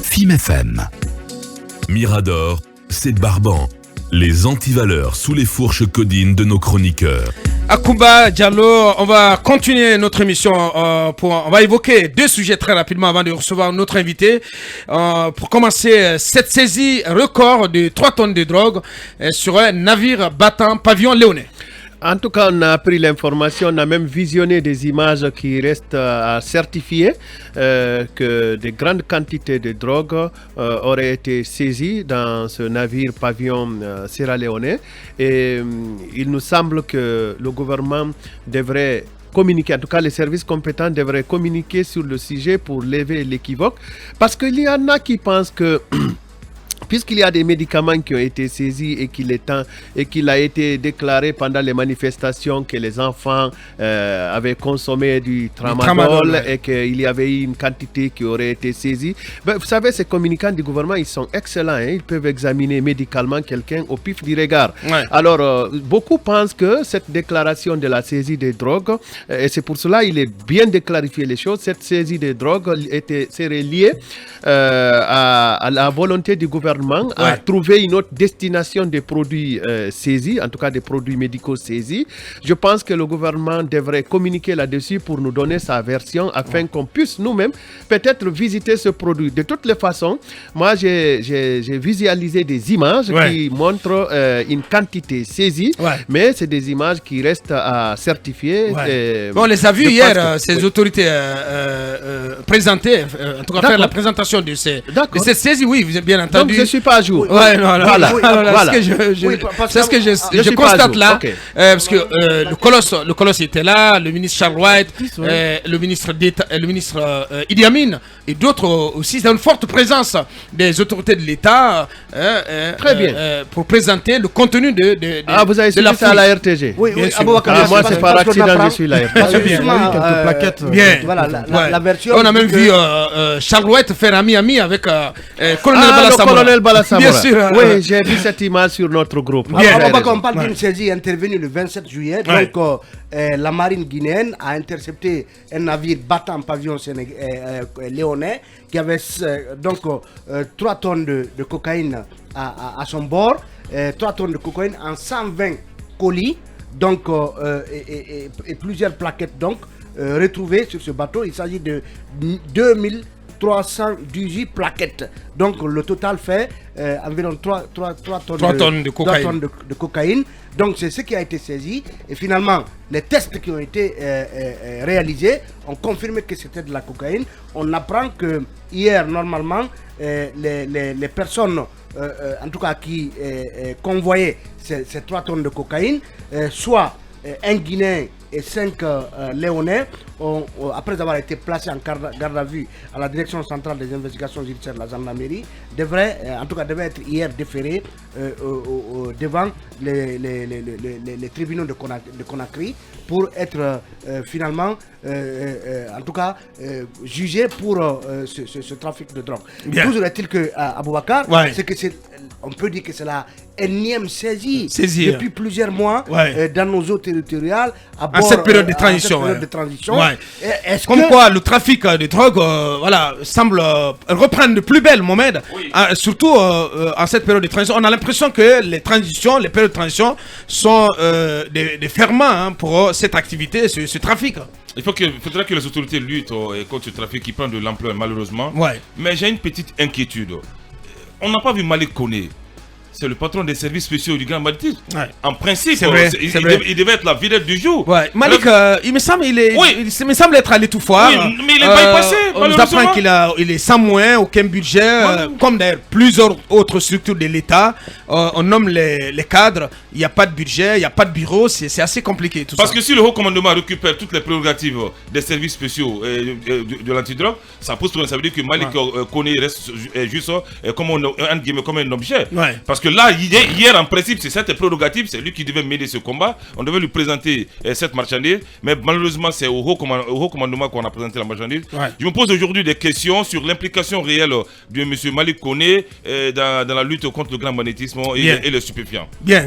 FIM FM. Mirador, c'est Barban. Les antivaleurs sous les fourches codines de nos chroniqueurs. Akumba Diallo, on va continuer notre émission. On va évoquer deux sujets très rapidement avant de recevoir notre invité. Pour commencer, cette saisie record de 3 tonnes de drogue sur un navire battant pavillon léonais. En tout cas, on a pris l'information, on a même visionné des images qui restent à certifier que des grandes quantités de drogue auraient été saisies dans ce navire pavillon sierra-léonais. Et il nous semble que le gouvernement devrait communiquer, en tout cas les services compétents devraient communiquer sur le sujet pour lever l'équivoque. Parce qu'il y en a qui pensent que puisqu'il y a des médicaments qui ont été saisis et qu'il a été déclaré pendant les manifestations que les enfants avaient consommé du tramadol et qu'il y avait eu une quantité qui aurait été saisie. Ben, vous savez, ces communicants du gouvernement, ils sont excellents. Hein? Ils peuvent examiner médicalement quelqu'un au pif du regard. Ouais. Alors, beaucoup pensent que cette déclaration de la saisie des drogues, et c'est pour cela qu'il est bien de clarifier les choses, cette saisie des drogues serait liée à la volonté du gouvernement à trouver une autre destination des produits saisis, en tout cas des produits médicaux saisis. Je pense que le gouvernement devrait communiquer là-dessus pour nous donner sa version afin qu'on puisse nous-mêmes peut-être visiter ce produit. De toutes les façons, moi j'ai visualisé des images qui montrent une quantité saisie, mais c'est des images qui restent à certifier. On les a vues hier, ces autorités présenter, en tout cas faire la présentation de cette saisie, oui, vous avez bien entendu. Donc, je ne suis pas à jour. Voilà. C'est ce que je constate là. Okay. Parce que le colosse était là, le ministre Charles White, le ministre Idi Amin et d'autres aussi. C'est une forte présence des autorités de l'État. Très bien. Pour présenter le contenu de vous avez suivi ça à la RTG? Oui. Moi, c'est par accident, je suis là. Quelques plaquettes. Bien. Voilà, la version. On a même vu Charles White faire ami avec Colonel Colonel Balassamora. Bien sûr. Oui, j'ai vu cette image sur notre groupe. On parle d'une saisie intervenue le 27 juillet. Donc, la marine guinéenne a intercepté un navire battant pavillon léonais qui avait donc 3 tonnes de cocaïne à son bord, 3 tonnes de cocaïne en 120 colis, donc, et plusieurs plaquettes donc retrouvées sur ce bateau. Il s'agit de 2318 plaquettes. Donc le total fait environ 3 tonnes de cocaïne. Donc c'est ce qui a été saisi. Et finalement, les tests qui ont été réalisés ont confirmé que c'était de la cocaïne. On apprend que hier, normalement, les personnes, en tout cas qui convoyaient ces 3 tonnes de cocaïne, soit un Guinéen et 5 Léonais, après avoir été placés en garde à vue à la direction centrale des investigations judiciaires de la gendarmerie, devaient être hier déférés devant les tribunaux de Conakry pour être finalement, en tout cas, jugés pour ce trafic de drogue. Toujours est-il que Aboubakar, on peut dire que c'est la énième saisie depuis plusieurs mois dans nos eaux territoriales à cette période de transition. Quoi, le trafic de drogue semble reprendre de plus belle, Mohamed. Surtout en cette période de transition. On a l'impression que les périodes de transition sont des ferments pour cette activité, ce trafic. Il faudra que les autorités luttent contre ce trafic qui prend de l'ampleur, malheureusement. Mais j'ai une petite inquiétude. On n'a pas vu Malik Koné. C'est le patron des services spéciaux du Grand Banditisme. En principe, il devait être la vedette du jour. Malik, il me semble être allé tout foire. Mais il est bypassé. On nous apprend qu'il est sans moyens, aucun budget, comme d'ailleurs plusieurs autres structures de l'État. On nomme les cadres, il n'y a pas de budget, il n'y a pas de bureau, c'est assez compliqué tout ça. Parce que si le haut commandement récupère toutes les prérogatives des services spéciaux de l'antidrogue, ça pose problème. Ça veut dire que Malik Koné reste juste comme un objet. Parce que là, hier, en principe, c'est cette prérogative, c'est lui qui devait mener ce combat. On devait lui présenter cette marchandise, mais malheureusement, c'est au haut commandement qu'on a présenté la marchandise. Je me pose aujourd'hui des questions sur l'implication réelle de M. Malik Koné dans la lutte contre le grand banditisme et les stupéfiants. Bien.